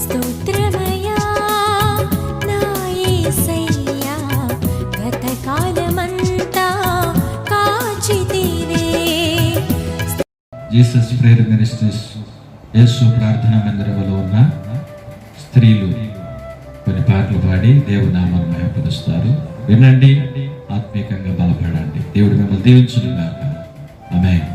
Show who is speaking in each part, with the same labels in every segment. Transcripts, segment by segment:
Speaker 1: స్తోత్రమయా నా యేసయ్యా, గతకాలమంతా కాచితివే.
Speaker 2: Jesus prayer ministries యేసు ప్రార్థనా మందిరంలో ఉన్న స్త్రీలు కొన్ని పాటలు పాడి దేవుని నామాన్ని మహిమపరుస్తారు. వినండి, ఆత్మీయంగా బలపడండి. దేవుడు మిమ్మల్ని దీవించునుగాక. ఆమేన్.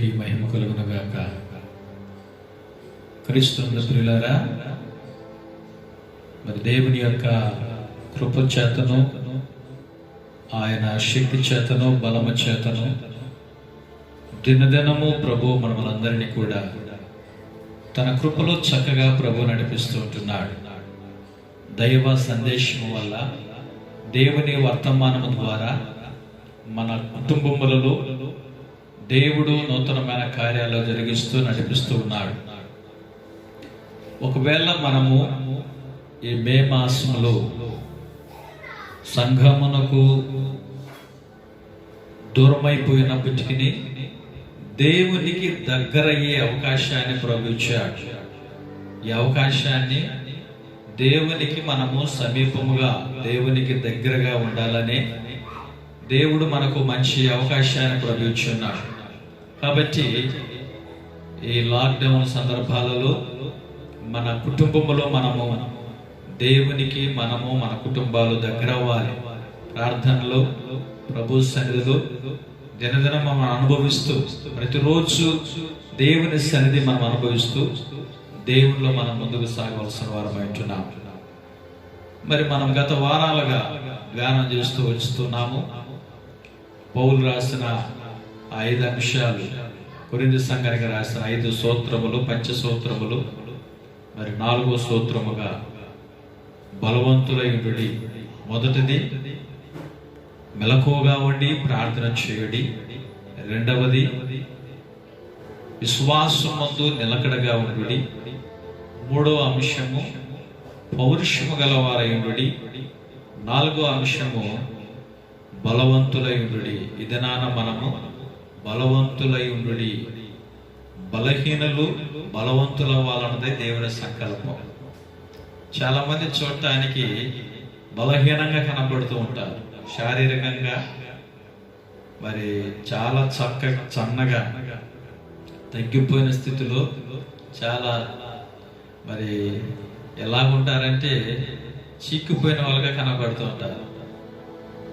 Speaker 2: దేవునికి మహిమ కలుగునుగాక. క్రీస్తు ప్రియులారా, మరి దేవుని యొక్క కృప చేతను, ఆయన శక్తి చేతను, బలము చేతను దినదినము ప్రభు మనలందరినీ కూడా తన కృపలో చక్కగా ప్రభు నడిపిస్తూ ఉంటున్నాడు. దైవ సందేశం వల్ల, దేవుని వర్తమానము ద్వారా మన కుటుంబములలో దేవుడు నూతనమైన కార్యాలు జరిగిస్తూ నడిపిస్తూ ఉన్నాడు. ఒకవేళ మనము ఈ మే మాసంలో సంఘమునకు దూరమైపోయినప్పటికీ దేవునికి దగ్గరయ్యే అవకాశాన్ని ప్రభు ఇచ్చాడు. ఈ అవకాశాన్ని దేవునికి మనము సమీపముగా, దేవునికి దగ్గరగా ఉండాలనే దేవుడు మనకు మంచి అవకాశాన్ని ప్రభు ఇచ్చున్నాడు. కాబట్టి ఈ లాక్డౌన్ సందర్భాలలో మన కుటుంబంలో మనము దేవునికి మన కుటుంబాలు దగ్గర అవ్వాలి. ప్రార్థనలో, ప్రభు సన్నిధిలో దినదినం మనం అనుభవిస్తూ, ప్రతిరోజు దేవుని సన్నిధి మనం అనుభవిస్తూ దేవునిలో మనం ముందుకు సాగవలసిన వారం అంటున్నాం. మరి మనం గత వారాలుగా ధ్యానం చేస్తూ వస్తున్నాము. పౌలు రాసిన 5 అంశాలు, కొరింథీ సంఘానికి రాసిన 5 సూత్రములు, పంచసూత్రములు. మరి 4వ సూత్రముగా బలవంతులైనడి. మొదటిది మెలకువగా ఉండి ప్రార్థన చేయుడి. రెండవది విశ్వాసమందు నిలకడగా ఉండుడి. 3వ అంశము పౌరుషము గలవారైనడి. 4వ అంశము బలవంతులై ఉండుడి. ఇదనాన మనము బలవంతులై ఉండుడి. బలహీనులు బలవంతుల వాళ్ళన్నదే దేవుని సంకల్పం. చాలా మంది చూడటానికి బలహీనంగా కనబడుతూ ఉంటారు, శారీరకంగా మరి చాలా సన్నగా తగ్గిపోయిన స్థితిలో చాలా మరి ఎలాగుంటారంటే చిక్కిపోయిన వాళ్ళుగా కనబడుతూ ఉంటారు.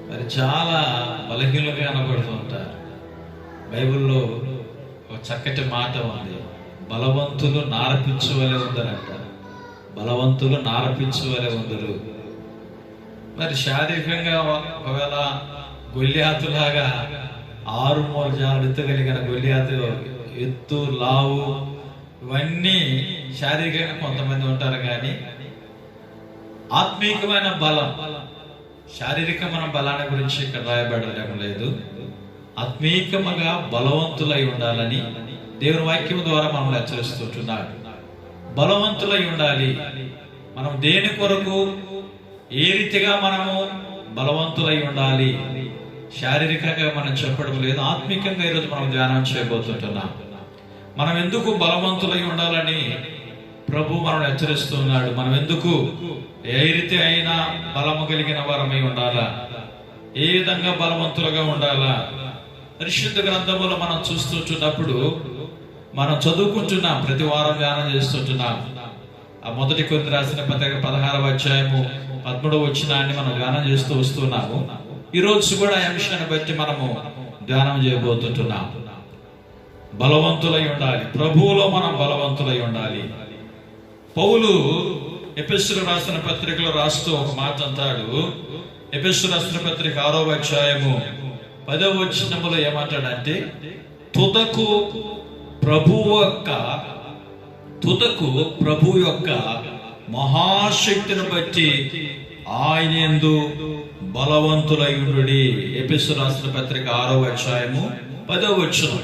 Speaker 2: మరి చాలా బలహీనంగా కనబడుతూ ఉంటారు. బైబిల్లో ఒక చక్కటి మాట ఉంది, బలవంతులు నారపించువలే ఉందరంట. బలవంతులు నారపించువలే ఉందరు. మరి శారీరకంగా ఒకవేళ గొల్లియాతులాగా 6 మోజాలు ఎత్తగలిగిన గొల్లియాతు ఎత్తు, లావు, ఇవన్నీ శారీరకంగా కొంతమంది ఉంటారు. కానీ ఆత్మీయమైన బలం, శారీరకమైన బలాన్ని గురించి ఇక్కడ రాయబడడం లేదు. ఆత్మీయముగా బలవంతులై ఉండాలని దేవుని వాక్యం ద్వారా మనం హెచ్చరిస్తుంటున్నాడు. బలవంతులై ఉండాలి. మనం దేని కొరకు, ఏ రీతిగా మనము బలవంతులై ఉండాలి, శారీరకంగా మనం చెప్పడం లేదు, ఆత్మీయంగా ఈరోజు మనం ధ్యానం చేయబోతుంటున్నాం. మనం ఎందుకు బలవంతులై ఉండాలని ప్రభు మనం హెచ్చరిస్తున్నాడు. మనం ఎందుకు, ఏ రీతి అయినా బలము కలిగిన వారమై ఉండాలా, ఏ విధంగా బలవంతులుగా ఉండాలా. పరిశుద్ధ గ్రంథములో మనం చూస్తుంటున్నప్పుడు మనం చదువుకుంటున్నాం, ప్రతి వారం ధ్యానం చేస్తుంటున్నాం. ఆ మొదటి కొరింథీ రాసిన పత్రిక 16వ అధ్యాయము 13వ వచనాన్ని మనం ధ్యానం చేస్తూ వస్తున్నాము. ఈ రోజు కూడా ఈ అంశాన్ని బట్టి మనము ధ్యానం చేయబోతుంటున్నాం. బలవంతులై ఉండాలి, ప్రభువులో మనం బలవంతులై ఉండాలి. పౌలు ఎఫెసీయులకు రాసిన పత్రికలో రాస్తూ ఒక మాట అంటాడు. ఎఫెసీయులకు రాసిన పత్రిక 6వ అధ్యాయము 10వ వచనములో ఏమంటాడంటే, తుదకు ప్రభు యొక్క మహాశక్తిని బట్టి ఆయన యందు బలవంతులై ఉండుడి. ఎఫెసీయులకు రాసిన పత్రిక 6వ అధ్యాయము 10వ వచనం.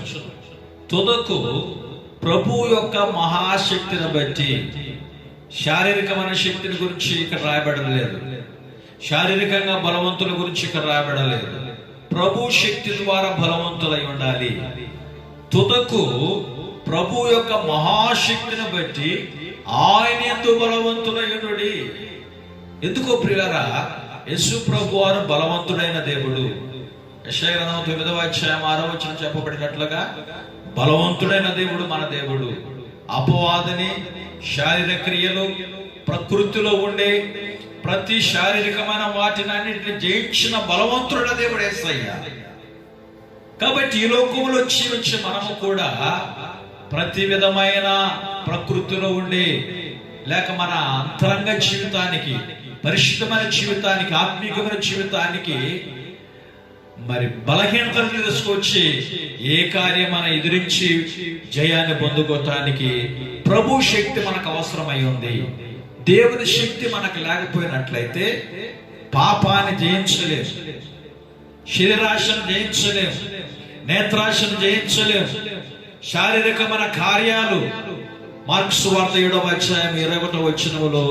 Speaker 2: తుదకు ప్రభు యొక్క మహాశక్తిని బట్టి. శారీరకమైన శక్తిని గురించి ఇక్కడ రాయబడలేదు, శారీరకంగా బలవంతుల గురించి ఇక్కడ రాయబడలేదు. ప్రభు శక్తి ద్వారా బలవంతులై ఉండాలి. తుదకు ప్రభు యొక్క మహాశక్తిని బట్టి ఆయన యందు బలవంతులై ఉండుడి. ఎందుకో ప్రియులారా, యేసు ప్రభు వారు బలవంతుడైన దేవుడు. యెషయా గ్రంథం 9వ అధ్యాయం 6వ వచనం చెప్పబడినట్లుగా బలవంతుడైన దేవుడు మన దేవుడు. అపవాదిని, శారీరక క్రియలు, ప్రకృతిలో ఉండే ప్రతి శారీరకమైన వాటిని అన్నింటిని జయించిన బలవంతుడైన దేవుడు యేసయ్య. కాబట్టి ఈ లోకంలో వచ్చి మనము కూడా ప్రతి విధమైన ప్రకృతిలో ఉండే లేక మన అంతరంగ జీవితానికి, పరిశుద్ధమైన జీవితానికి, ఆత్మీయమైన జీవితానికి మరి బలహీనతలు తీసుకొచ్చి ఏ కార్యం మన ఎదిరించి జయాన్ని పొందుకోవటానికి ప్రభు శక్తి మనకు అవసరమై ఉంది. దేవుని శక్తి మనకు లేకపోయినట్లయితే పాపాన్ని జయించలేం, శరీరాశను జయించలేం, నేత్రాశను జయించలేం. శారీరకమైన కార్యాలు మార్క్స్ సువార్త 7వ అధ్యాయం 21వ వచనములో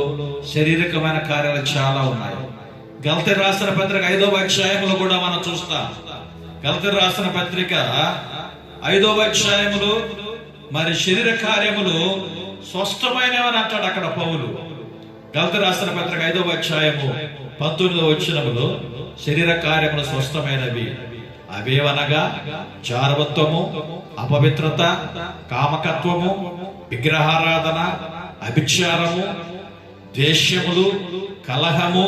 Speaker 2: శారీరకమైన కార్యాలు చాలా ఉన్నాయి. గలతీ రాసిన పత్రిక 5వ అధ్యాయంలో కూడా మనం చూస్తాం. గలతీ రాసిన పత్రిక 5వ అధ్యాయములో మరి శరీర కార్యములు స్పష్టమైనవని అంటాడు అక్కడ పౌలు. గలతీ రాసిన పత్రిక 5వ అధ్యాయము 19వ వచనములో శరీర కార్యములు స్పష్టమైనవి. అవేవనగా చారవత్వము, అపవిత్రత, కామకత్వము, విగ్రహారాధన, అభిచారము, ద్వేషములు, కలహము,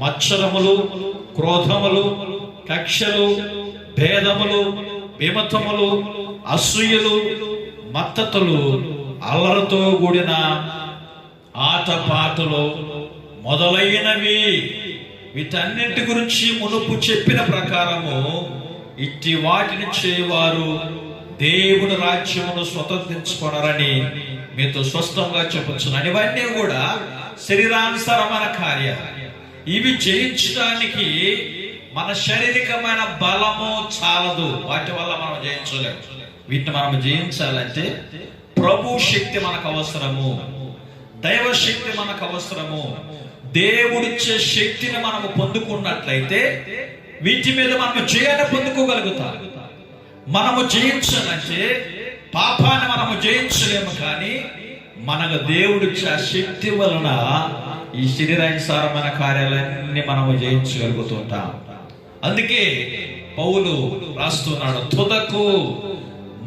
Speaker 2: మత్సరములు, క్రోధములు, కక్షలు, భేదములు, విమతములు, అసూయలు, మత్తతులు, అల్లరితో కూడిన ఆటపాటలు మొదలైనవి. వీటన్నింటి గురించి మునుపు చెప్పిన ప్రకారము ఇట్టి వాటిని చేయవారు దేవుని రాజ్యమును స్వతంత్రించుకొనరని మీతో స్పష్టంగా చెప్పొచ్చున్నాను. ఇవన్నీ కూడా శరీరానుసారమైన కార్యాలు. ఇవి జయించడానికి మన శారీరకమైన బలము చాలదు, వాటి వల్ల మనం జయించలేము. వీటిని మనం జయించాలంటే ప్రభు శక్తి మనకు అవసరము, దైవ శక్తి మనకు అవసరము. దేవుడిచ్చే శక్తిని మనము పొందుకున్నట్లయితే వీటి మీద మనము జయాన్ని పొందుకోగలుగుతాం. మనము జయించాలంటే పాపాన్ని మనము జయించలేము, కానీ మనకు దేవుడిచ్చే శక్తి వలన ఈ శరీరానుసారమైన కార్యాలన్నీ మనము జయించగలుగుతుంటాం. అందుకే పౌలు రాస్తున్నాడు, తుదకు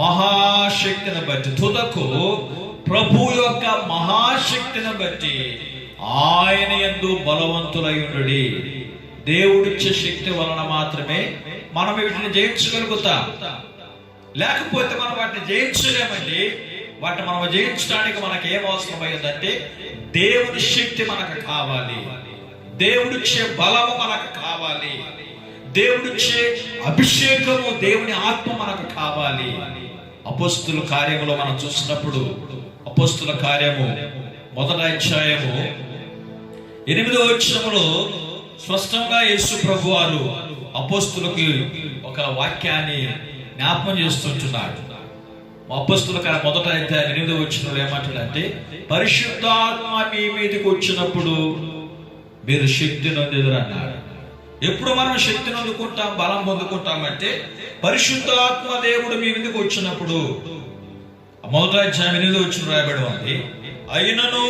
Speaker 2: మహాశక్తిని బట్టి, తుదకు ప్రభు యొక్క మహాశక్తిని బట్టి ఆయన యందు బలవంతులై ఉండుడి. దేవుడిచ్చే శక్తి వలన మాత్రమే మనం వీటిని జయించగలుగుతాం. లేకపోతే మనం వాటిని జయించలేమండి. వాటిని మనం జయించడానికి మనకు ఏం అవసరమైందంటే దేవుని శక్తి మనకు కావాలి, దేవుడిచ్చే బలము మనకు కావాలి, దేవుడిచ్చే అభిషేకము, దేవుని ఆత్మ మనకు కావాలి. అపోస్తుల కార్యములో మనం చూసినప్పుడు అపోస్తుల కార్యము 1వ అధ్యాయము 8వ వచనములో స్పష్టంగా యేసు ప్రభు వారు అపోస్తులకు ఒక వాక్యాన్ని జ్ఞాపకం చేస్తుంటున్నాడు. అపోస్తుల కార్యం 1వ అధ్యాయం 8వ వచనంలో ఏమంటాడంటే, పరిశుద్ధాత్మ మీ మీదకి వచ్చినప్పుడు మీరు శక్తి నొందెదరు అన్నాడు. ఎప్పుడు మనం శక్తిని అందుకుంటాం, బలం పొందుకుంటామంటే పరిశుద్ధాత్మ దేవుడు మీ మీదకి వచ్చినప్పుడు. 1వ అధ్యాయం 8వ వచనం రాయబడి ఉంది, అయినను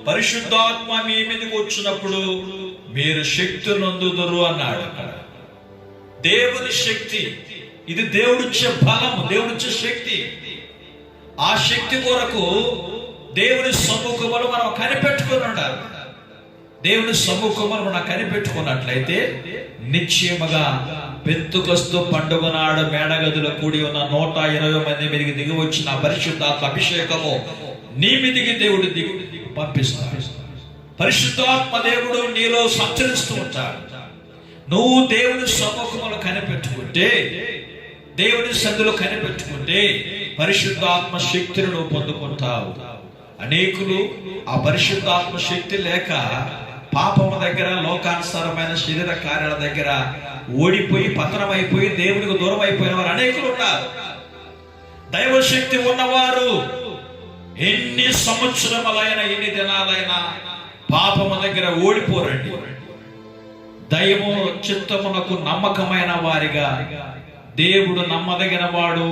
Speaker 2: పరిశుద్ధాత్మ మీ మీదకి వచ్చినప్పుడు మీరు శక్తి నొందుదురు అన్నాడు. అక్కడ దేవుని శక్తి, ఇది దేవుడిచ్చే బలము, దేవుడిచ్చే శక్తి. ఆ శక్తి కొరకు దేవుని సముఖములో మనం కనిపెట్టుకుని ఉండాలి. దేవుని సముఖములో మనం కనిపెట్టుకున్నట్లయితే నిశ్చయముగా పెంతుకొస్తు పండుగ నాడు మేడగదిలో కూడి ఉన్న 120 మంది మీదకి దిగి వచ్చిన పరిశుద్ధాత్మ అభిషేకము నీ మీదికి దేవుడు పంపిస్తాడు. పరిశుద్ధాత్మ దేవుడు నీలో సంచరిస్తూ ఉంటాడు. నువ్వు దేవుని సముఖములో కనిపెట్టుకుంటే, దేవుని సందులో కనిపెట్టుకుంటే పరిశుద్ధాత్మ శక్తిని నువ్వు పొందుకుంటావు. అనేకులు ఆ పరిశుద్ధాత్మ శక్తి లేక పాపము దగ్గర, లోకానుసారమైన శరీర కార్యాల దగ్గర ఓడిపోయి పతనమైపోయి దేవునికి దూరం అయిపోయిన వారు అనేకులు ఉన్నారు. దైవశక్తి ఉన్నవారు ఎన్ని సంవత్సరములైనా, ఎన్ని దినాలైనా పాపము దగ్గర ఓడిపోరండి. దైవము చిత్తమునకు నమ్మకమైన వారిగా, దేవుడు నమ్మదగిన వాడు,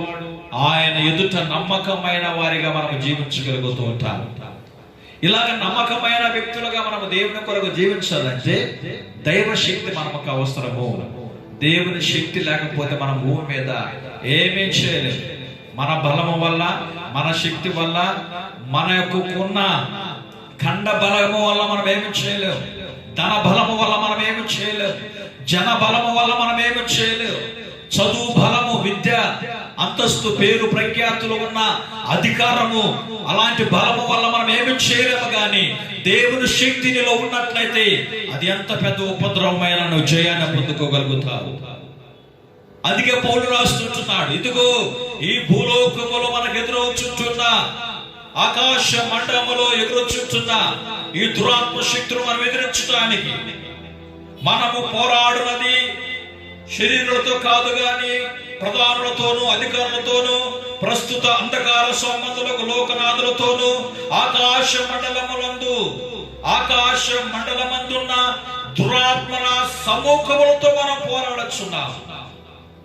Speaker 2: ఆయన ఎదుట నమ్మకమైన వారిగా మనం జీవించగలుగుతూ ఉంటాం. ఇలాగ నమ్మకమైన వ్యక్తులుగా మనం దేవుని కొరకు జీవించాలంటే దైవ శక్తి మనకు అవసరము. దేవుని శక్తి లేకపోతే మనం భూమి మీద ఏమీ చేయలేము. మన బలము వల్ల, మన శక్తి వల్ల, మన యొక్క ఉన్న ఖండ బలము వల్ల మనం ఏమి చేయలేము. ధన బలము వల్ల మనం ఏమి చేయలేము. జన బలము వల్ల మనం ఏమి చేయలేము. చదువు బలము,
Speaker 3: విద్య, అంతస్తు, పేరు, ప్రఖ్యాతులు ఉన్న అధికారము, అలాంటి బలము వల్ల మనం ఏమి చేయలేము. కానీ దేవుని శక్తి నీలో ఉన్నట్లయితే అది ఎంత పెద్ద ఉపద్రవమైన నువ్వు జయాన్ని పొందుకోగలుగుతావు. అందుకే పౌలు రాస్తుంటున్నాడు, ఇదిగో ఈ భూలోకములో మనకు ఎదురవుచుంటున్న, ఆకాశ మండలములో ఎదురొచ్చుంటున్న ఈ దురాత్మ శక్తులు మనం ఎదిరించడానికి మనము పోరాడునది శరీరులతో కాదు గాని ప్రధానులతోనూ, అధికారులతోనూ, ప్రస్తుత అంధకార సంబంధులకు లోకనాథులతోనూ, ఆకాశ మండలమందున్న దురాత్మల సమూహములతో మనం పోరాడుచున్నాం.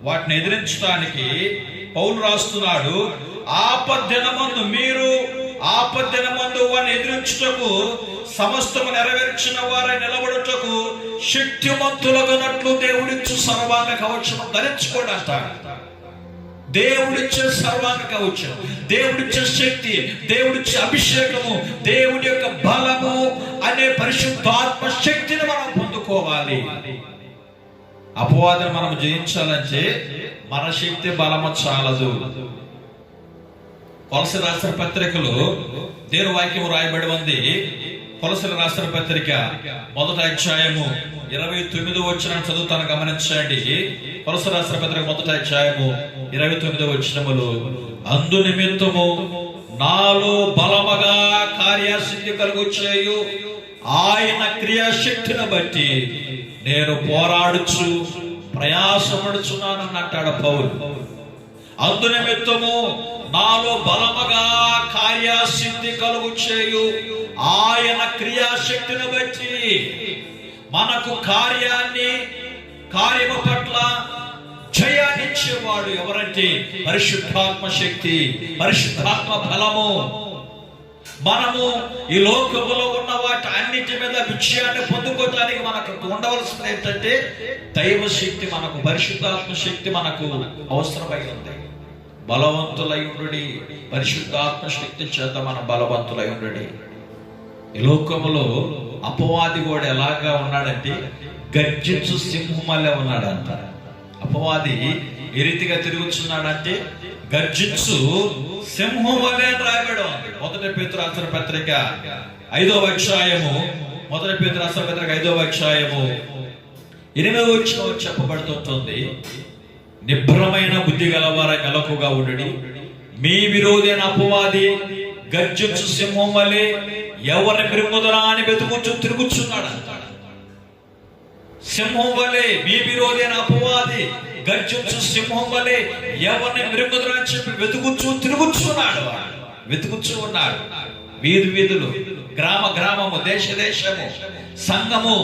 Speaker 3: వాటిని ఎదిరించడానికి పౌలు రాస్తున్నాడు, ఆపద్దినమందు వారిని ఎదిరించుటకు సమస్తము నెరవేర్చిన వారై నిలబడుటకు శక్తిమంతులగునట్లు దేవుడిచ్చు సర్వాంగ కవచం ధరించుకోండి అంటాడు. దేవుడిచ్చే సర్వాంగ కవచం, దేవుడిచ్చే శక్తి, దేవుడిచ్చే అభిషేకము, దేవుడి యొక్క బలము అనే పరిశుద్ధాత్మ శక్తిని మనం పొందుకోవాలి. అపవాదం మనం జయించాలంటే మన శక్తి బలము చాలదు. కొలసలు రాసిన పత్రికలో దేవుని వాక్యం రాయబడి ఉంది. కొలసలు రాసిన పత్రిక 1వ అధ్యాయము 29వ వచనం చదువుతాను, గమనించండి. కొలసలు రాసిన పత్రిక 1వ అధ్యాయము 29వ వచనములో, అందు నిమిత్తము నాలో బలముగా కార్యసిద్ధి కలుగుచేయు ఆయన క్రియాశక్తిని బట్టి నేను పోరాడుచు ప్రయాసపడుచున్నానని అంటాడు పౌలు. అందు నిమిత్తము నాలో బలముగా కార్యసిద్ధి కలుగుచేయు ఆయన క్రియాశక్తిని బట్టి, మనకు కార్యము పట్ల జయాన్నిచ్చేవాడు ఎవరంటే పరిశుద్ధాత్మ శక్తి, పరిశుద్ధాత్మ బలము. మనము ఈ లోకములో ఉన్న వాటి అన్నిటి మీద విజయాన్ని పొందుకోవడానికి మనకు ఉండవలసింది ఏంటంటే దైవ శక్తి, మనకు పరిశుద్ధాత్మ శక్తి మనకు అవసరమై ఉంది. బలవంతులై ఉండుడి, పరిశుద్ధాత్మ శక్తి చేత మనం బలవంతులై ఉండుడి. ఈ లోకములో అపవాది కూడా ఎలాగా ఉన్నాడంటే గర్జించు సింహం వల్లే ఉన్నాడంట. అపవాది ఏ రీతిగా తిరుగుతున్నాడంటే గర్జించు సింహం వల్లే రాయబడి ఉంది. 1 పేతురు రాసిన పత్రిక 5వ అధ్యాయము 1 పేతురు రాసిన పత్రిక 5వ అధ్యాయము 8వ వచనం చెప్పబడుతుంటుంది, నిభ్రమైన బుద్ధి గలవారై మెలకుగా ఉండుడి, మీ విరోధి అయిన అపవాది గర్జించు సింహం వలె ఎవరిని మృంగుదరా అని వెతుకుచు తిరుగుచున్నాడు. సింహం వలె మీ విరోధి అయిన అపవాది గర్జించు సింహం వలె ఎవరిని మృంగుదరా అని చెప్పి వెతుకుచు ఉన్నాడు. వీధులు, గ్రామము, దేశము, సంఘము,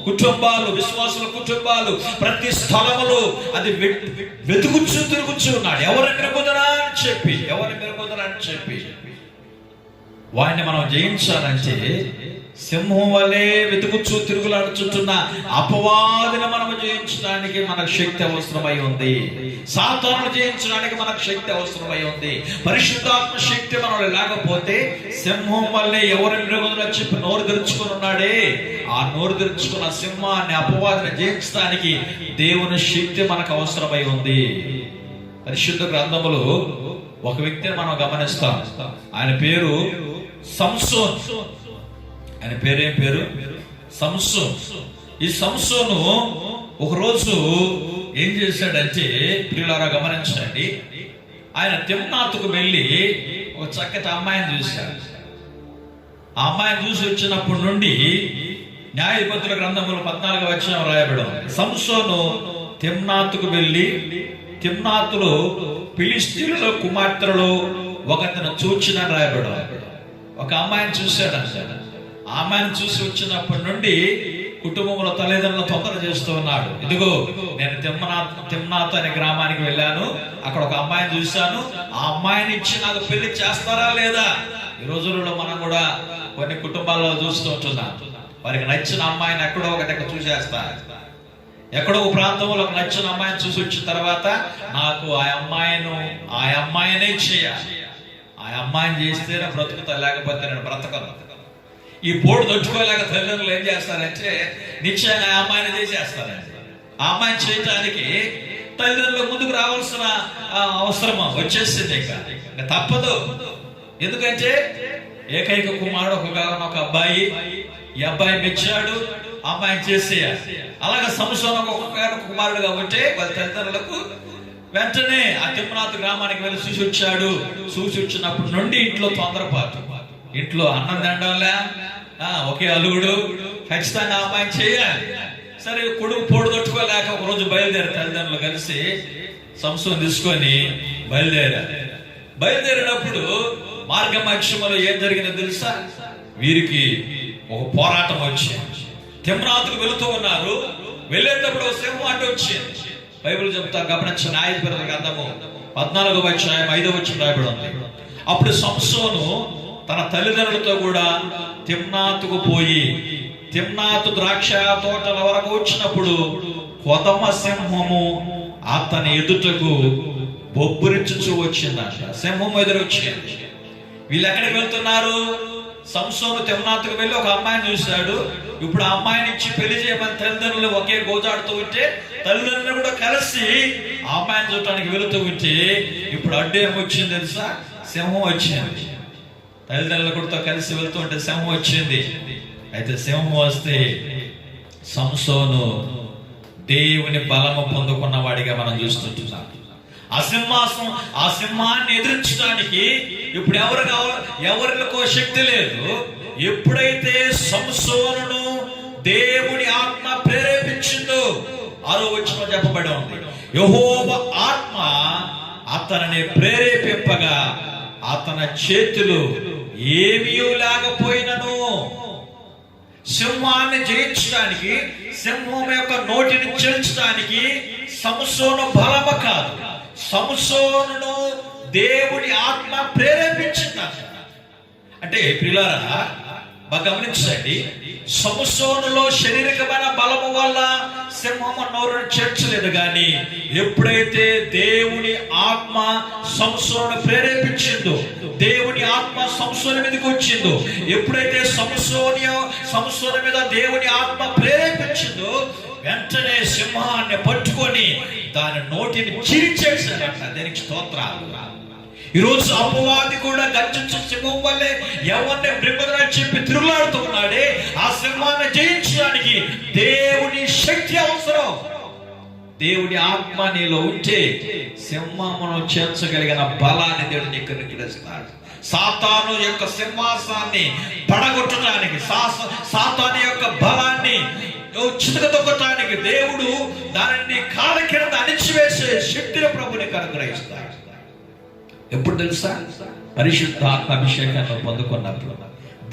Speaker 3: కుటుంబాలు, విశ్వాసుల కుటుంబాలు, ప్రతి స్థలములో అది తిరుగుచు ఉన్నాడు. ఎవరిని మెరుగుదరా అని చెప్పి వాడిని మనం జయించాలంటే సింహం వల్లే వెతుకుచూ తిరుగులాడుచుంటున్న అపవాదిని మనం జయించడానికి మనకు శక్తి అవసరమై ఉంది. సాతాను జయించడానికి మనకు శక్తి అవసరమై ఉంది. పరిశుద్ధాత్మ శక్తి మనలో లేకపోతే సింహం వల్లే ఎవరిని మృగంలో చెప్పి నోరు తెరుచుకుని ఉన్నాడే, ఆ నోరు తెరుచుకున్న సింహాన్ని, అపవాదిని జయించడానికి దేవుని శక్తి మనకు అవసరమై ఉంది. పరిశుద్ధ గ్రంథములో ఒక వ్యక్తిని మనం గమనిస్తాం. ఆయన పేరు సంసోన్. ఆయన పేరేం పేరు? సంసోన్. ఈ సంసోను ఒకరోజు ఏం చేశాడంటే, ప్రియులారా గమనించండి, ఆయన తిమ్నాతుకు వెళ్ళి ఒక చక్కటి అమ్మాయిని చూశాడు. ఆ అమ్మాయిని చూసి వచ్చినప్పటి నుండి న్యాయపతుల గ్రంథములు 14వ అధ్యాయం రాయబడం, సంసోను తిమ్నాతుకు వెళ్ళి తిమ్నాతులో ఫిలిష్తీయుల కుమార్తెలు ఒకతను చూచిన రాయబడం. ఒక అమ్మాయిని చూశాడు. ఆ అమ్మాయిని చూసి వచ్చినప్పటి నుండి కుటుంబంలో తల్లిదండ్రులు తొందర చేస్తూ ఉన్నాడు. ఇదిగో నేను తిమ్నాత్ అనే గ్రామానికి వెళ్ళాను, అక్కడ ఒక అమ్మాయిని చూశాను, ఆ అమ్మాయిని ఇచ్చి నాకు పెళ్లి చేస్తారా లేదా? ఈ రోజుల్లో మనం కూడా కొన్ని కుటుంబాల్లో చూస్తూ ఉంటున్నాం. వారికి నచ్చిన అమ్మాయిని ఎక్కడో ఒక దగ్గర చూసేస్తారు. ఎక్కడో ఒక ప్రాంతంలో ఒక నచ్చిన అమ్మాయిని చూసి వచ్చిన తర్వాత నాకు ఆ అమ్మాయినే చేయాలి, ఆ అమ్మాయిని చేస్తేనే బ్రతుకుతా, లేకపోతే నేను బ్రతకను. ఈ పోటు తట్టుకోలేక తల్లిదండ్రులు ఏం చేస్తారంటే నిశ్చయంగా ఆ అమ్మాయిని చేసేస్తారండి. ఆ అమ్మాయిని చేయటానికి తల్లిదండ్రుల ముందుకు రావాల్సిన అవసరం వచ్చేసింది. ఇంకా తప్పదు. ఎందుకంటే ఏకైక కుమారుడు ఒక అబ్బాయి, ఈ అబ్బాయి మెచ్చాడు, అమ్మాయిని చేసేయాలి. అలాగే సంసోను ఒక కుమారుడు కాబట్టి వాళ్ళ తల్లిదండ్రులకు వెంటనే ఆ తిమ్నాతు గ్రామానికి వెళ్ళి చూసి వచ్చినప్పటి నుండి ఇంట్లో తొందరపాటు. ఇంట్లో అన్నం తినడంలే, ఒకే అలుగుడు, ఖచ్చితంగా అమ్మాయిని చేయాలి. సరే కొడుకు పొడు తట్టుకోలేక ఒక రోజు బయలుదేరారు తల్లిదండ్రులు కలిసి సంసోను తీసుకొని బయలుదేరినప్పుడు మార్గ మధ్యమలో ఏం జరిగిందో తెలుసా? వీరికి ఒక పోరాటం వచ్చింది. తిమ్నాతుకు వెళుతూ ఉన్నారు. వెళ్ళేటప్పుడు ఒక సింహం అడ్డు వచ్చింది. బైబిల్ చెప్తారు, గమనించిన న్యాయాధిపతుల గ్రంథము 14వ అధ్యాయం 5వ వచనం రాయబడి ఉంది. అప్పుడు సంసోను తన తల్లిదండ్రులతో కూడా తిమ్నాతుకు పోయి తిమ్నాతు ద్రాక్ష తోటల వరకు వచ్చినప్పుడు కొదమ సింహము అతని ఎదుటకు బొబ్బురించుచూ వచ్చిందంట. సింహం ఎదురొచ్చింది. వీళ్ళు ఎక్కడికి వెళ్తున్నారు? సంసోను తిమ్నాతుకు వెళ్ళి ఒక అమ్మాయిని చూశాడు. ఇప్పుడు ఆ అమ్మాయిని ఇచ్చి పెళ్లి చేయమని తల్లిదండ్రులు ఒకే గోజాడుతూ ఉంటే తల్లిదండ్రులు కూడా కలిసి ఆ అమ్మాయిని చూడటానికి వెళుతూ ఉంటే ఇప్పుడు అడ్డు ఏమొచ్చింది తెలుసా? సింహం వచ్చింది. తల్లిదండ్రులు కూడా కలిసి వెళ్తూ ఉంటే సింహం వచ్చింది. అయితే సింహం వస్తే సంసోను దేవుని బలము పొందుకున్న వాడిగా మనం చూస్తుంటున్నాం. ఆ సింహాన్ని ఎదిరించడానికి ఇప్పుడు ఎవరు కావాలి? ఎవరికో శక్తి లేదు. ఎప్పుడైతే సంసోనును దేవుని ఆత్మ ప్రేరేపించిందో 6వ వచనంలో చెప్పబడి ఉంది, యెహోవా ఆత్మ అతనిని ప్రేరేపింపగా అతని చేతులు ఏమీ లేకపోయినను సింహాన్ని జయించడానికి, సింహం యొక్క నోటిని చీల్చడానికి సంసోను బలము కాదు, సంసోనును దేవుని ఆత్మ ప్రేరేపించింది. అంటే ప్రియులారా బాగా గమనించండి, సంసోనులో శారీరకమైన బలము వల్ల సింహము నోరును చేర్చలేదు. కానీ ఎప్పుడైతే దేవుని ఆత్మ సంసోను ప్రేరేపించిందో, దేవుని ఆత్మ సంసోను మీదకి వచ్చిందో, ఎప్పుడైతే సంసోను మీద దేవుని ఆత్మ ప్రేరేపించిందో వెంటనే సింహాన్ని పట్టుకొని దాని నోటిని చీల్చేశాడంట. దానికి స్తోత్రాలు. ఈరోజు అపవాది కూడా గర్జించే సింహం వల్లే ఎవరిని బ్రహ్మదని చెప్పి తిరుగులాడుతున్నాడే. ఆ సింహాన్ని జయించడానికి దేవుని శక్తి అవసరం. దేవుడి ఆత్మ నీలో ఉంటే సింహమును చేర్చగలిగిన బలాన్ని దేవుడు నీకు అనుగ్రహిస్తాడు. సాతాను యొక్క సింహాసాన్ని పడగొట్టడానికి, సాతాను యొక్క బలాన్ని చితకదొక్కటానికి దేవుడు దానిని కాళ్ళ కింద అణిచివేసే శక్తిని ప్రభునికి అనుగ్రహిస్తాడు. ఎప్పుడు తెలుసా? పరిశుద్ధాత్మ అభిషేకాన్ని పొందుకున్నప్పుడు,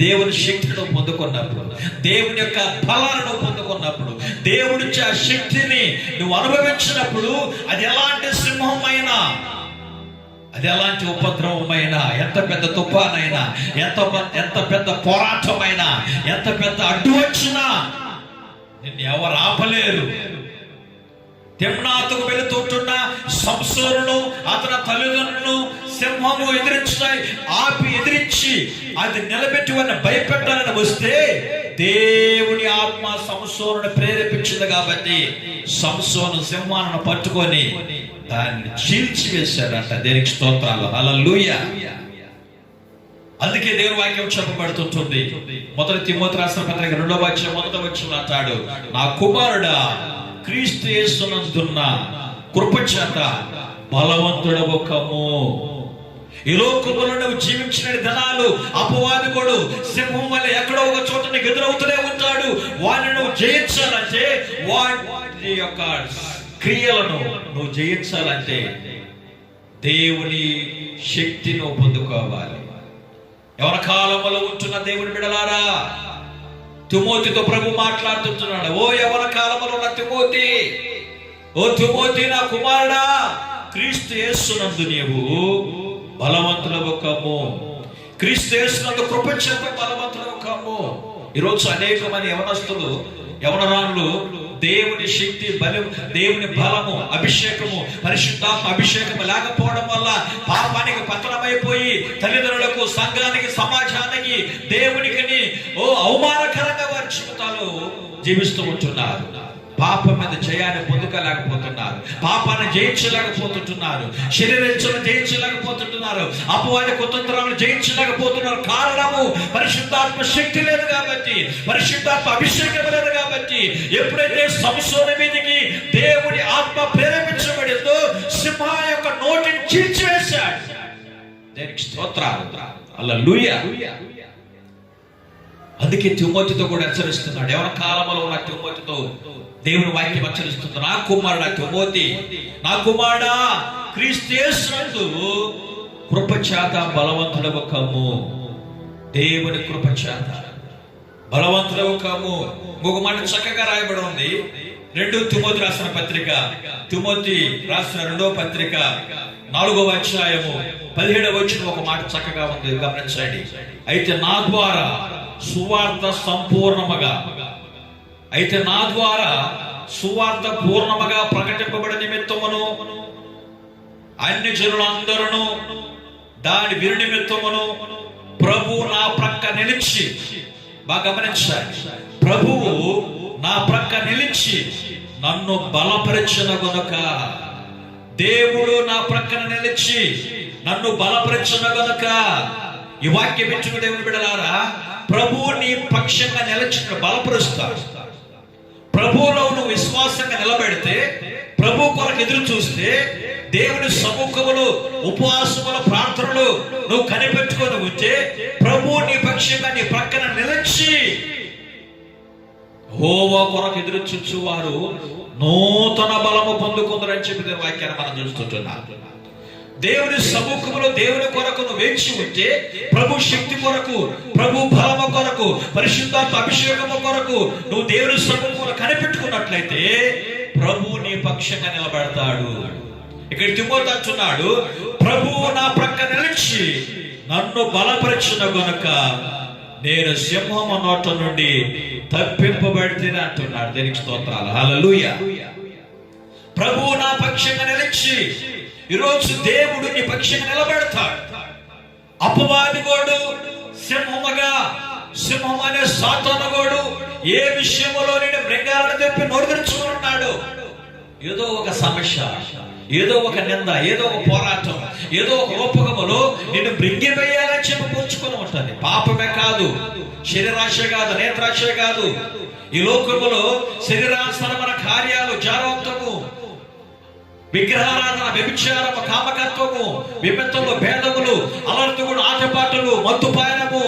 Speaker 3: దేవుని శక్తిని పొందుకున్నప్పుడు, దేవుని యొక్క బలాలను పొందుకున్నప్పుడు, దేవుడిచ్చే ఆ శక్తిని నువ్వు అనుభవించినప్పుడు అది ఎలాంటి సింహమైనా, అది ఎలాంటి ఉపద్రవమైనా, ఎంత పెద్ద తుఫానైనా, ఎంత పెద్ద పోరాటమైనా, ఎంత పెద్ద అడ్డు వచ్చినా నిన్ను ఎవరు ఆపలేరు. తిమ్నాతుకు వెళుతుంటున్న సంసోనును అతని తల్లిదండ్రులను సింహము ఎదిరించి అది నిలబెట్టి వారిని భయపెట్టాలని వస్తే దేవుని ఆత్మ సంసోనును ప్రేరేపించింది కాబట్టి సంసోను సింహాలను పట్టుకొని దాన్ని చీల్చివేశాడంట. దేనికి స్తోత్రాలు, హల్లెలూయా. అందుకే దేవుని వాక్యం చెప్పబడుతుంటుంది. 1 తిమోతి రాసిన పత్రిక 2వ అధ్యాయం 1వ వచనం అంటాడు, నా కుమారుడా క్రీస్తు యేసునందున్న కృప చేత బలవంతుడవు కమ్ము. ఈ లోకములో నువ్వు జీవించిన దినాలు అపవాది కూడా సింహం వల్ల ఎక్కడో ఒక చోట నీకు ఎదురవుతూనే ఉంటాడు. వాడిని నువ్వు జయించాలంటే, వాడి యొక్క క్రియలను నువ్వు జయించాలంటే దేవుని శక్తి నువ్వు పొందుకోవాలి. ఎవరి కాలంలో ఉంటున్న దేవుని బిడ్డలారా, తిమోతితో ప్రభు మాట్లాడుతున్నాడు. ఓ యవన కాలంలో ఉన్న తిమోతి, ఓ తిమోతి నా కుమారుడా, క్రీస్తు యేసునందు నీవు బలవంతుడవు కమ్ము. క్రీస్తు యేసునందు కృప చేత బలవంతుడవు కమ్ము. ఈరోజు అనేక మంది యవనస్తులు, యవనరాళ్ళు దేవుని శక్తి, దేవుని బలము, అభిషేకము, పరిశుద్ధాత్మ అభిషేకము లేకపోవడం వల్ల పాపానికి పతనమైపోయి తల్లిదండ్రులకు, సంఘానికి, సమాజానికి, దేవునికి అవమానకరంగా వారి జీవితాలు జీవిస్తూ ఉంటున్నారు. పాపం మీద జయాన్ని పొందుకోలేకపోతున్నారు, పాపాన్ని జయించలేకపోతుంటున్నారు, శరీరేచ్ఛలను జయించలేకపోతుంటున్నారు, అపవాది కుతంత్రాలను జయించలేకపోతున్నారు. కారణము పరిశుద్ధాత్మ శక్తి లేదు కాబట్టి, పరిశుద్ధాత్మ అభిషేకం లేదు కాబట్టి. ఎప్పుడైతే సంసోను మీదకి దేవుని ఆత్మ ప్రేరేపించబడిందో సింహం యొక్క నోటిని చీల్చివేశాడు. దేనికి స్తోత్రాలు, హల్లెలూయా. అందుకే తిమోతితో కూడా హెచ్చరిస్తున్నాడు. ఎవరి కాలంలో ఉన్న తిమోతితో దేవుని వాక్యం హెచ్చరిస్తుంది. నా కుమారుడా తిమోతి, నా కుమారుడా, క్రీస్తు యేసునందు కృపచేత బలవంతుడవు కమ్ము. దేవుని కృపచేత బలవంతుడవు కమ్ము. ఒక మాట చక్కగా రాయబడి ఉంది. 2 తిమోతి రాసిన పత్రిక, తిమోతి రాసిన 2వ పత్రిక 4వ అధ్యాయము 17వ వచనం ఒక మాట చక్కగా ఉంది, గమనించండి. అయితే నా ద్వారా సువార్త సంపూర్ణముగా, అయితే నా ద్వారా సువార్త పూర్ణముగా ప్రకటింపబడి నిమిత్తమును అన్ని జనులందరూ దాని విని నిమిత్తమును ప్రభు నా ప్రక్క నిలిచి, బాగా గమనించాలి, ప్రభువు నా ప్రక్క నిలిచి నన్ను బలపరిచిన గనుక, దేవుడు నా ప్రక్కన నిలిచి నన్ను బలపరిచిన గనుక. ఈ వాక్యం వింటున్న దేవుని బిడ్డలారా, ప్రభువు నీ పక్షంగా నిలిచి బలపరుస్తాడు. ప్రభువులో నువ్వు విశ్వాసంగా నిలబెడితే, ప్రభు కొరకు ఎదురు చూస్తే, దేవుని సముఖములు, ఉపవాసములు, ప్రార్థనలు నువ్వు కనిపెట్టుకొని ఉంటే, ప్రభువు నీ పక్షంగా నీ ప్రక్కన నిలిచి యెహోవా కొరకు ఎదురు చూచు వారు నూతన బలము పొందుకుందరని చెప్పి వాక్యాన్ని మనం చూస్తుంటున్నాం. దేవుని సముఖములో దేవుని కొరకు నువ్వు వేచి ఉంటే, ప్రభు శక్తి కొరకు, ప్రభు బలము కొరకు, పరిశుద్ధాత్మ అభిషేకము కొరకు నువ్వు దేవుని సముఖములో కనిపెట్టుకున్నట్లయితే ప్రభు నీ పక్షంగా నిలబెడతాడు. ఇక్కడ తిమోతి అంటున్నాడు, ప్రభువు నా ప్రక్క నిలిచి నన్ను బలపరిచిన గనుక నేను సింహము నోట నుండి తప్పింపబడితేనే అంటున్నాడు. దేనికి స్తోత్రాలు, హల్లెలూయా. ప్రభువు నా పక్షంగా నిలిచి, ఈరోజు దేవుడు నీ పక్షంగా నిలబెడతాడు. అపవాది గోడు సింహముగా, సింహం అనే సాతాను గోడు ఏ విషయంలో నేను మృగాలను తెప్పి నోరుదరుచుకున్నాడు. ఏదో ఒక సమస్య, ఏదో ఒక నింద, ఏదో ఒక పోరాటం, ఏదో ఒక రూపకములో నిన్ను మృంగి వేయాలని చెప్పి పుంజుకొని ఉంటుంది. పాపమే కాదు, శరీరాశ కాదు, నేత్రాశ కాదు, ఈ లోకములో శరీరానుసరమైన కార్యాలు, జారవంతము, విగ్రహారాధన, వ్యభిచారము, కామకత్వము, విమెత్తలు, భేదములు, అలర్తుగుడు, ఆటపాటలు, మత్తుపాయనము,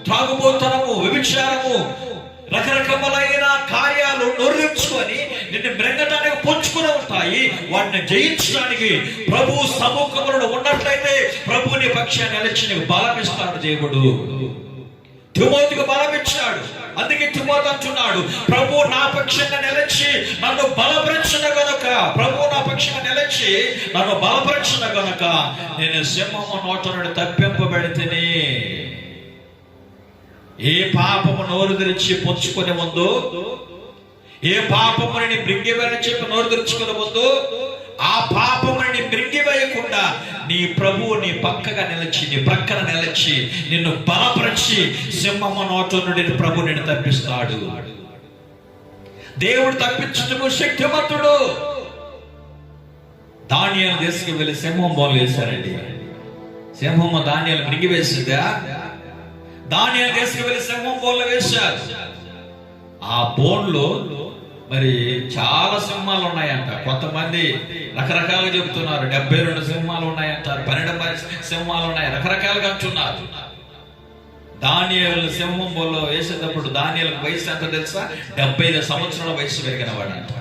Speaker 3: త్రాగుబోతనము, వ్యభిచారము, రకరకములైన కార్యాలు నోరుచుకొని నిన్ను మృంగటానికి పొంచుకుని ఉంటాయి. వాటిని జయించడానికి ప్రభు సముఖములను ఉన్నట్లయితే ప్రభుని పక్షాన్ని నిలిచి నీకు బలం ఇస్తాడు దేవుడు. తిమోతికి బలం ఇచ్చాడు. అందుకే తిమోతి అంటున్నాడు, ప్రభు నా పక్షంగా నిలిచి నన్ను బలపరిచిన గనుక, ప్రభు నా పక్షంగా నిలిచి నన్ను బలపరిచిన గనుక నేను సింహము నోట నుండి తప్పింపబడితేనే. ఏ పాపము నోరు తెరిచి పొంచుకునే ముందు, ఏ పాపముని మృంగివేయని చెప్పి నోరు తెరుచుకునే ముందు, ఆ పాపముని మృంగివేయకుండా నీ ప్రభువు నీ పక్కగా నిలిచి, నీ ప్రక్కన నిలిచి నిన్ను బలపరిచి సింహము నోట నుండి ప్రభు నిన్ను తప్పిస్తాడు. దేవుడు తప్పించుటకు శక్తిమంతుడు. దానియేలు దేశకి వెళ్ళి సింహం బోన్లు వేశారండి. సింహము దానియేలు మృంగివేసిందా? దానియేలు దేశకి వెళ్ళి సింహం బోన్లు వేశారు. ఆ బోన్లో మరి చాలా సింహాలు ఉన్నాయంట. కొంతమంది రకరకాలుగా చెబుతున్నారు, 72 సింహాలు ఉన్నాయంటారు, 12 సింహాలు ఉన్నాయి, రకరకాలుగా అంటున్నారు. దానియేలు సింహం బోన్లో వేసేటప్పుడు దానియేలు వయసు ఎంత తెలుసా? 75 సంవత్సరాల వయసు పెరిగిన వాడు అంట.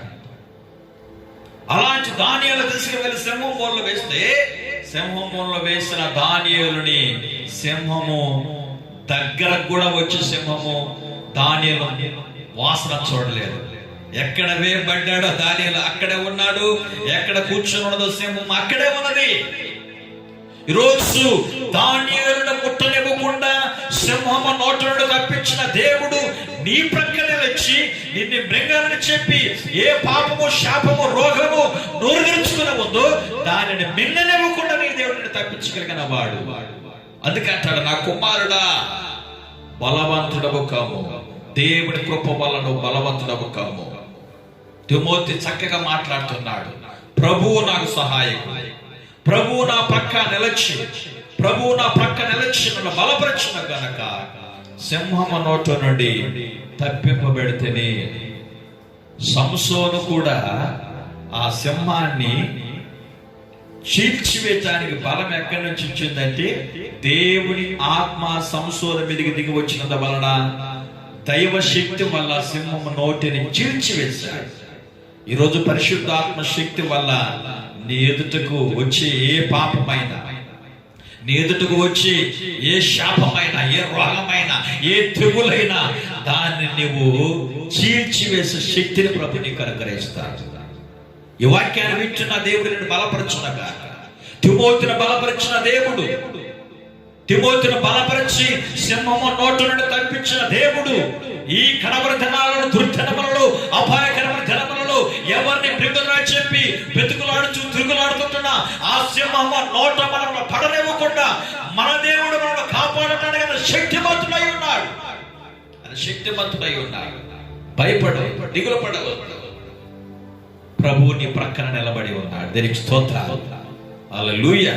Speaker 3: అలాంటి దానియేలు తీసుకువెళ్ళి సింహం బోన్లో వేస్తే, సింహం బోన్లో వేసిన దానియేలుని సింహము దగ్గర కూడా వచ్చి సింహము దానియేలు వాసన చూడలేదు. ఎక్కడ వేయబడ్డాడో దానియేలు అక్కడే ఉన్నాడు, ఎక్కడ కూర్చొని ఉన్నదో సింహం అక్కడే ఉన్నది. ఈరోజు దానియేలును ముట్టనివ్వకుండా సింహము నోట నుండి తప్పించిన దేవుడు నీ ప్రక్కనే వచ్చి నిన్ను మృంగాలని చెప్పి ఏ పాపము, శాపము, రోగము నోరు తెరుచుకునే ముందు దానిని మిన్ననివ్వకుండా నీ దేవుడిని తప్పించగలిగిన వాడు. అందుకంటాడు, నా కుమారుడా బలవంతుడవు కాము, దేవుని కృప వలన బలవంతుడవు కాము. తిమోతి చక్కగా మాట్లాడుతున్నాడు. ప్రభువు నాకు సహాయకుడు, ప్రభువు నా ప్రక్క నిలచి, ప్రభువు నా ప్రక్క నిలచి నన్ను బలపరచిన గనక సింహము నోట నుండి తప్పింపబెడితేనే. సంసోను కూడా ఆ సింహాన్ని చీల్చివేయటానికి బలం ఎక్కడి నుంచి వచ్చిందంటే దేవుని ఆత్మ సంసోను మీదకి దిగి వచ్చినందు వలన దైవ శక్తి వల్ల సింహము నోటిని చీల్చివేశాడు. ఈరోజు పరిశుద్ధాత్మ శక్తి వల్ల నీ ఎదుటకు వచ్చే ఏ పాపమైనా, నీ ఎదుటకు వచ్చి ఏ శాపమైనా, ఏ రోగమైనా, ఏ తెగులైనా దాన్ని నువ్వు చీల్చివేసే శక్తిని ప్రభు నీకు అనుగ్రహిస్తాడు. ఈ వాక్యాన్ని వింటున్న దేవుడు నిన్ను బలపరచునగా, తిమోతిని బలపరిచిన దేవుడు, తిమోతిని బలపరిచి సింహము నోటు నుండి తప్పించిన దేవుడు ఈ కడవరి దినాలను, దుర్దినములలో, అపాయకరమైన దినములలో ఎవరిని మృగంగా చెప్పి వెతుకులాడుచు తిరుగులాడుతుంటున్న ఆ సింహము నోట మనల్ని పడనివ్వకుండా మన దేవుడు మనల్ని కాపాడటానికి శక్తిమంతుడై ఉన్నాడు. శక్తిమంతుడై ఉన్నాడు. భయపడవు, దిగులు పడవు. ప్రభువు నీ ప్రక్కన నిలబడి ఉన్నాడు. దీనికి స్తోత్రాలు. హల్లెలూయా.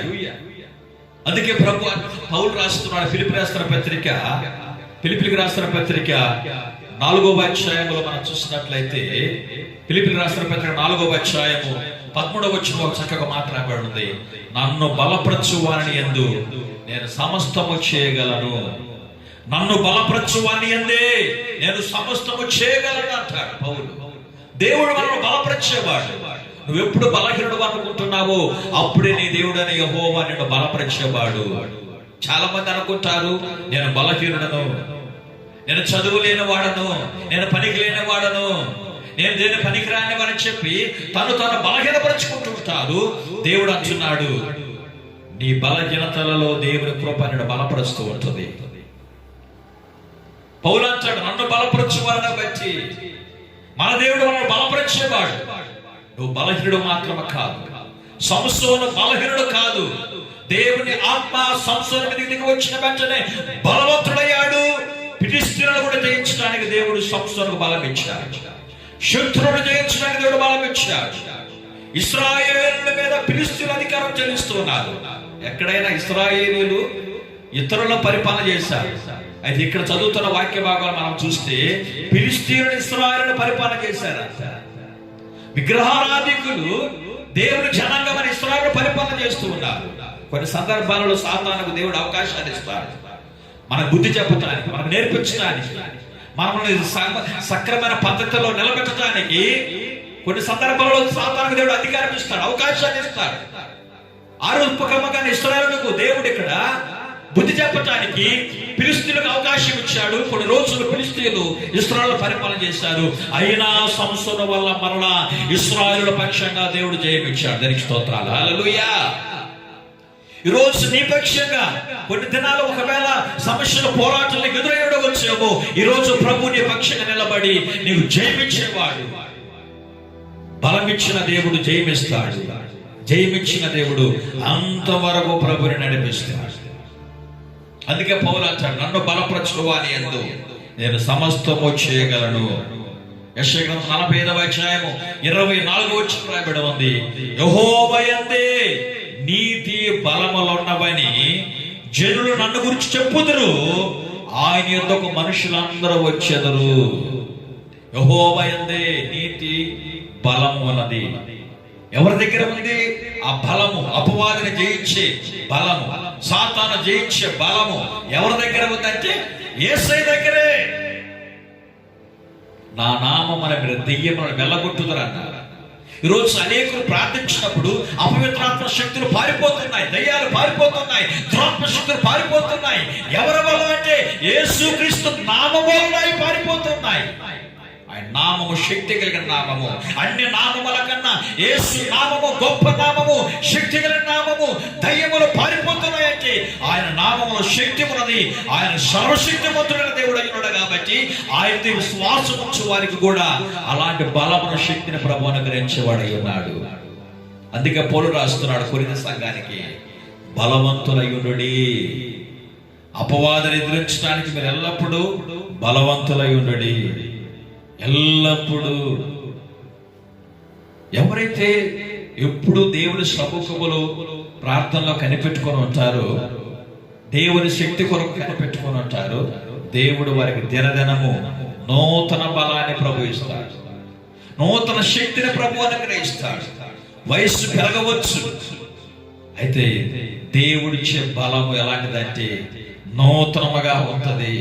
Speaker 3: అందుకే ప్రభు పౌలు రాస్తున్నాడు ఫిలిప్పీలకు రాస్తున్న పత్రిక 4వ అధ్యాయంలో మనం చూసినట్లయితే, ఫిలిప్పీలకు రాస్తున్న పత్రిక 4వ అధ్యాయము 13వ వచనంలో చక్కగా మాట్లాడబడింది. నన్ను బలపరచువాని యందు నేను సమస్తము చేయగలను. నన్ను బలపరచువాని యందే నేను సమస్తము చేయగలను అంటాడు పౌలు. దేవుడు మనల్ని బలపరిచేవాడు. నువ్వెప్పుడు బలహీనుడు అనుకుంటున్నావో అప్పుడే నీ దేవుడని యెహోవా నిన్ను బలపరిచేవాడు. చాలా మంది అనుకుంటారు, నేను బలహీనుడను, నేను చదువు లేని వాడను, నేను పనికి లేని వాడను, నేను దేని పనికి రాని వాడని చెప్పి తను బలహీనపరుచుకుంటుంటారు. దేవుడు అంటున్నాడు, నీ బలహీనతలలో దేవుని కృప నిన్ను బలపరుస్తూ ఉంటుంది. పౌలు అంటాడు, నన్ను బలపరచువాలని బట్టి మన దేవుడు మనల్ని బలపరిచేవాడు. నువ్వు బలహీనుడు మాత్రమే కాదు, సంసోను బలహీనుడు కాదు. దేవుని ఆత్మ సంసోను మీదకి దిగి వచ్చిన వెంటనే బలవంతుడయ్యాడు. ఫిలిష్తీయులను కూడా జయించడానికి దేవుడు సంసోనుకు బలం ఇచ్చాడు. శత్రువును జయించడానికి దేవుడు బలం ఇచ్చాడు. ఇశ్రాయేలీయుల మీద ఫిలిష్తీయులు అధికారం చెల్లిస్తున్నారు. ఎక్కడైనా ఇశ్రాయేలీయులు ఇతరుల పరిపాలన చేశారు. అయితే ఇక్కడ చదువుతున్న వాక్య భాగాలు మనం చూస్తే ఫిలిష్తీయులను ఇశ్రాయేలును పరిపాలన చేశారు. విగ్రహారాధికులు దేవుని జనాంగం అని ఇశ్రాయేలు పరిపాలన చేస్తూ ఉన్నారు. కొన్ని సందర్భాలలో సాతానుకు దేవుడు అవకాశాలు ఇస్తాడు, మనకు బుద్ధి చెప్పడానికి, మనకు నేర్పించడానికి, మనల్ని సక్రమైన పద్ధతిలో నిలబెట్టడానికి. కొన్ని సందర్భాలలో సాతానుకు దేవుడు అధికారం ఇస్తాడు, అవకాశాన్ని ఇస్తాడు. ఆరోపకరంగా ఇశ్రాయేలుకు దేవుడు ఇక్కడ బుద్ధి చెప్పడానికి ఫిలిష్తీయులకు అవకాశం ఇచ్చాడు. కొన్ని రోజులు ఫిలిష్తీయులు ఇశ్రాయేలు పరిపాలన చేశారు. అయినా సంసోను వల్ల మరలా ఇశ్రాయేలు పక్షంగా దేవుడు జయం ఇచ్చాడు. దానికి స్తోత్రాలు. హల్లెలూయా. ఈరోజు నీ పక్షంగా కొన్ని దినాలు ఒకవేళ సమస్యలు, పోరాటాలు ఎదురయ్యడం వచ్చేమో, ఈరోజు ప్రభు నీ పక్షంగా నిలబడి నీవు జయమిచ్చేవాడు. బలమిచ్చిన దేవుడు జయమిస్తాడు. జయమిచ్చిన దేవుడు అంతవరకు ప్రభుని నడిపిస్తాడు. అందుకే పౌలు అంటాడు, నన్ను బలపరచువాని యందు నేను సమస్తము చేయగలను. యెషయా గ్రంథం 45వ అధ్యాయము 24వ వచనం రాయబడి ఉంది, యెహోవా యందే నీతి బలములున్నవని జనులు నన్ను గురించి చెప్పుదురు, ఆయన యొద్దకు మనుషులందరూ వచ్చెదరు. యెహోవా యందే నీతి బలము ఉన్నది. ఎవరి దగ్గర ఉంది ఆ బలము? అపవాదిని జయించే బలము, సాతాను జయించే బలము ఎవరి దగ్గర ఉందంటే యేసయ్య దగ్గరే. నా నామమున మీరు దెయ్యములను వెళ్ళగొట్టుదురన్నారు. ఈరోజు అనేకులు ప్రార్థించినప్పుడు అపవిత్రాత్మ శక్తులు పారిపోతున్నాయి, దయ్యాలు పారిపోతున్నాయి, దురాత్మ శక్తులు పారిపోతున్నాయి. ఎవరి వల్ల అంటే యేసుక్రీస్తు నామము వల్ల పారిపోతున్నాయి. ఆయన నామము శక్తి కలిగిన నామము. అన్ని నామముల కన్నా యేసు నామము గొప్ప నామము, శక్తి కలిగిన నామము. దయ్యములు పారిపోతున్నాయంటే ఆయన నామములో శక్తి ఉన్నది. ఆయన సర్వశక్తిమంతుడైన దేవుడు అయినాడు కాబట్టి ఆయన విశ్వాసం ఉంచు వారికి కూడా అలాంటి బలమును, శక్తిని ప్రభువు అనుగ్రహించేవాడై ఉన్నాడు. అందుకే పౌలు రాస్తున్నాడు కొరింథీ సంఘానికి, బలవంతులయ్యుండుడి. అపవాదిని ఎదిరించడానికి మీరు ఎల్లప్పుడూ బలవంతులయ్యుండుడి. ఎల్లప్పుడూ ఎవరైతే ఎప్పుడు దేవుని సముఖములో ప్రార్థనలో కనిపెట్టుకొని ఉంటారో, దేవుని శక్తి కొరకు కనిపెట్టుకొని ఉంటారో, దేవుడు వారికి దినదినము నూతన బలాన్ని ప్రభు ఇస్తాడు, నూతన శక్తిని ప్రభు అనుగ్రహిస్తాడు. వయస్సు పెరగవచ్చు, అయితే దేవుడిచ్చే బలము ఎలాంటిదంటే నూతనముగా ఉంటది.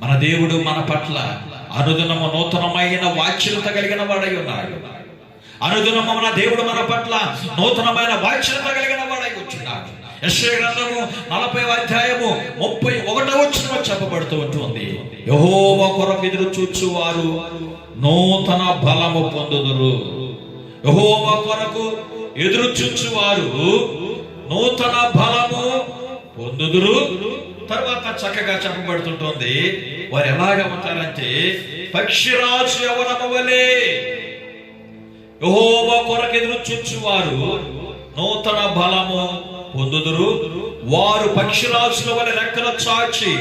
Speaker 3: మన దేవుడు మన పట్ల అనుదినము నూతనమైన వాక్యత కలిగిన వాడై ఉన్నాడు. అనుదినము మన దేవుడు మన పట్ల నూతనమైన వాక్యత కలిగిన వాడై ఉంటున్నాడు. యెషయా గ్రంథము 40వ అధ్యాయము 31వ వచనం చెప్పబడుతూ ఉంటుంది, యెహోవా కొరకు ఎదురు చూచువారు నూతన బలము పొందుదురు. యెహోవా కొరకు ఎదురు చూచువారు నూతన బలము పొందుదురు. తర్వాత చక్కగా చెప్పబడుతుంటుంది, వారు ఎలాగ ఉంటారంటే పక్షిరాజు యవ్వనము వలె. యెహోవా కొరకు ఎదురు చూచువారు నూతన బలము పొందుదురు. వారు పక్షిరాజుల వలె రెక్కలు చాచి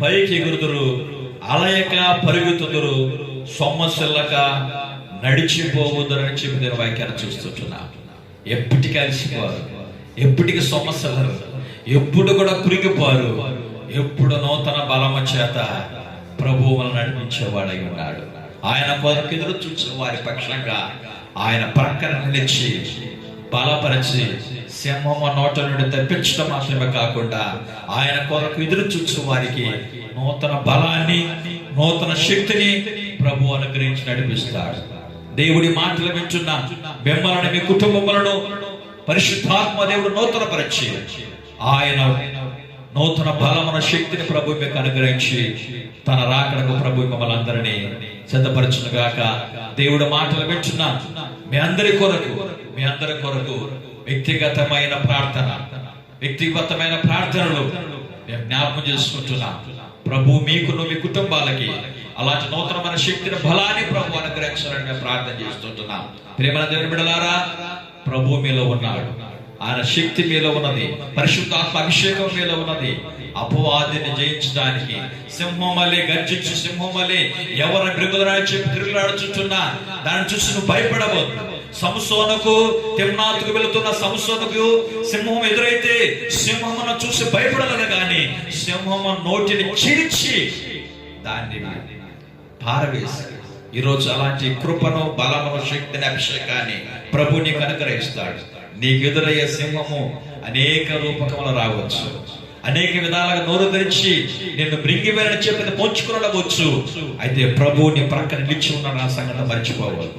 Speaker 3: పైకి ఎగురుదురు, అలయక పరుగుతుదురు, సొమ్మసిల్లక నడిచిపోవుదురని చెప్పి నేను వాక్యాన్ని చూస్తుంటున్నా. ఎప్పటికీ అలసిపోరు, ఎప్పటికీ సొమ్మసిల్లరు, ఎప్పుడు కూడా కురిగిపోరు. ఎప్పుడు నూతన బలము చేత ప్రభువులను నడిపించేవాడై ఉన్నాడు. ఆయన కొరకు ఎదురు చూసే వారి పక్షంగా ఆయన ప్రక్కన నిలిచి బలపరిచి సింహము నోట నుండి తప్పించడం మాత్రమే కాకుండా ఆయన కొరకు ఎదురు చూసే వారికి నూతన బలాన్ని, నూతన శక్తిని ప్రభు అనుగ్రహించి నడిపిస్తాడు. దేవుడి మాటలు వింటున్న మిమ్మల్ని, మీ కుటుంబములను పరిశుద్ధాత్మ దేవుడు నూతన పరిచి ఆయన నూతన బలమున శక్తిని ప్రభు మీకు అనుగ్రహించి తన రాకడకు ప్రభు మిమ్మల్ని అందరినీ సిద్ధపరచును గాక. దేవుడు మాటలు వింటున్న మీ అందరి కొరకు వ్యక్తిగతమైన ప్రార్థనలు నేను జ్ఞాపకం చేసుకుంటున్నా. ప్రభు మీకును మీ కుటుంబాలకి అలాంటి నూతనమైన శక్తిని, బలాన్ని ప్రభు అనుగ్రహించాలని మేము ప్రార్థన చేస్తుంటున్నాం. ప్రేమ దేవుని బిడ్డలారా, ప్రభు మీలో ఉన్నాడు, ఆయన శక్తి మీలో ఉన్నది, పరిశుద్ధాత్మ అభిషేకం మీలో ఉన్నది. అపవాదిని జయించడానికి సింహం వలె గర్జించి, సింహం వలె ఎవరు మృగుదరాని చెప్పి తిరుగులాడుచుంటున్నా దాన్ని చూసి నువ్వు భయపడవద్దు. సంసోనుకు, తిమ్నాతుకు వెళుతున్న సంసోనుకు సింహం ఎదురైతే సింహమును చూసి భయపడలేదు, కానీ సింహము నోటిని చీల్చి దాన్ని పారవేసి ఈరోజు అలాంటి కృపను, బలమును, శక్తిని, అభిషేకాన్ని ప్రభు నీకు అనుగ్రహిస్తాడు. నీకు ఎదురయ్యే సింహము అనేక రూపకములు రావచ్చు, అనేక విధాలుగా నోరు ధరించి నిన్ను మృంగివేలని చెప్పి పోల్చుకునవచ్చు. అయితే ప్రభు నీ ప్రక్కన నిలిచి ఉన్నాడు, ఆ సంగతి మర్చిపోవాలి.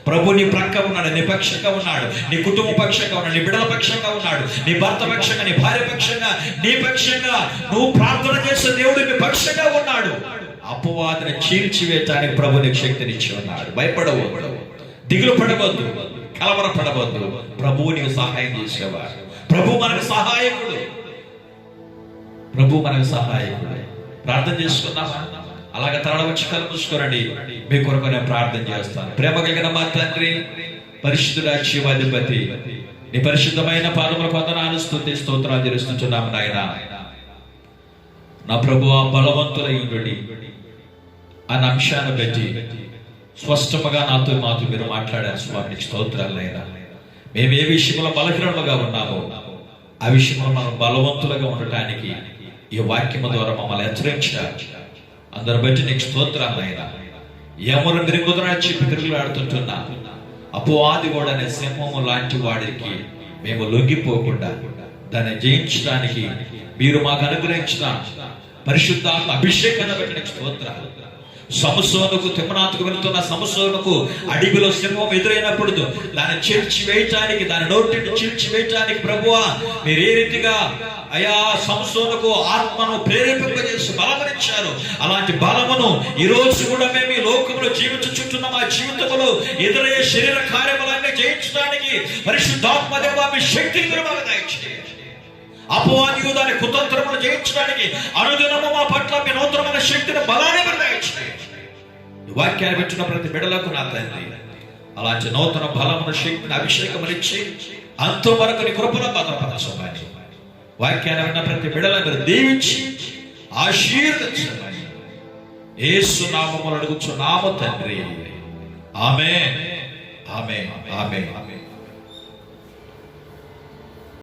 Speaker 3: ప్రభు నీ ప్రక్క ఉన్నాడు, నీ పక్షంగా ఉన్నాడు, నీ కుటుంబ పక్షంగా ఉన్నాడు, నీ బిడ్డల పక్షంగా ఉన్నాడు, నీ భర్త పక్షంగా, నీ భార్య పక్షంగా, నీ పక్షంగా నువ్వు ప్రార్థన చేసే దేవుడు నీ పక్షంగా ఉన్నాడు. అపవాదిని చీల్చివేయటానికి ప్రభు నీకు శక్తినిచ్చి ఉన్నాడు. భయపడవద్దు, దిగులు పడవద్దు, కలవరపడవద్దు. ప్రభువు నీకు సహాయం చేసేవాడు. ప్రభు మనకు సహాయకుడు, ప్రభు మనకు సహాయకుడు. ప్రార్థన చేసుకున్నామా? అలాగే తరడ వచ్చి కళ్ళు మూసుకోరండి. మీ కొరకు నేను ప్రార్థన చేస్తాను. ప్రేమ కలిగిన మా తండ్రి, పరిశుద్ధుడా, జీవాధిపతి, నీ పరిశుద్ధమైన పాదములకు వందనాలు, స్తుతి, స్తోత్రాలు చెల్లిస్తున్నాము నాయన. నా ప్రభు, ఆ బలవంతులై ఉండండి అన్న అంశాన్ని బట్టి స్పష్టముగా నాతో మీరు మాట్లాడారు స్వామి. స్తోత్రాలైనా మేము ఏ విషయంలో బలహీనములుగా ఉన్నామో ఆ విషయంలో మనం బలవంతులుగా ఉండటానికి ఈ వాక్యము ద్వారా మమ్మల్ని హెచ్చరించారు. అందరు బట్టి నీకు స్తోత్రాలైనా. ఎవరు మృంగుదరాని చెప్పి తిరుగులాడుతుంటున్నా అపవాది కూడా అనే సింహము లాంటి వాడికి మేము లొంగిపోకుండా దాన్ని జయించడానికి మీరు మాకు అనుగ్రహించిన పరిశుద్ధాత్మ అభిషేకాన్ని బట్టి నీకు స్తోత్రాలు. సంసోనుకు, తిమ్నాతుకు వెళుతున్న సంసోనుకు అడవిలో సింహం ఎదురైనప్పుడు దాన్ని చీల్చి వేయటానికి, దాని నోటిని చీల్చి వేయటానికి ప్రభువా మీరు ఏ రీతిగా అయా సంసోనుకు ఆత్మను ప్రేరేపింపజేసి బలమనిచ్చారు, అలాంటి బలమును ఈ రోజు కూడా మేము ఈ లోకంలో జీవించుచుంటున్న మా జీవితంలో ఎదురయ్యే శరీర కార్యములన్నీ జయించడానికి పరిశుద్ధాత్మ దేవా మీ శక్తిని మీరు మాకు దయచేయండి. అపవాదియు దాని కుతంత్రములు జయించడానికి అనుదినము మా పట్ల మీ నూతనమైన శక్తిని, బలాన్ని మీరు దయచేయండి. వాక్యాన్ని వింటున్న ప్రతి బిడ్డలకు నా తండ్రి అలాంటి నూతన బలమును, శక్తిని, అభిషేకమునిచ్చి అంతవరకు నీ కృపలో భద్రపరచమని, వాక్యాన్ని విన్న ప్రతి బిడ్డలను మీరు దీవించి ఆశీర్వదించమని యేసు నామములో అడుగుచున్నాము తండ్రి. ఆమేన్, ఆమేన్.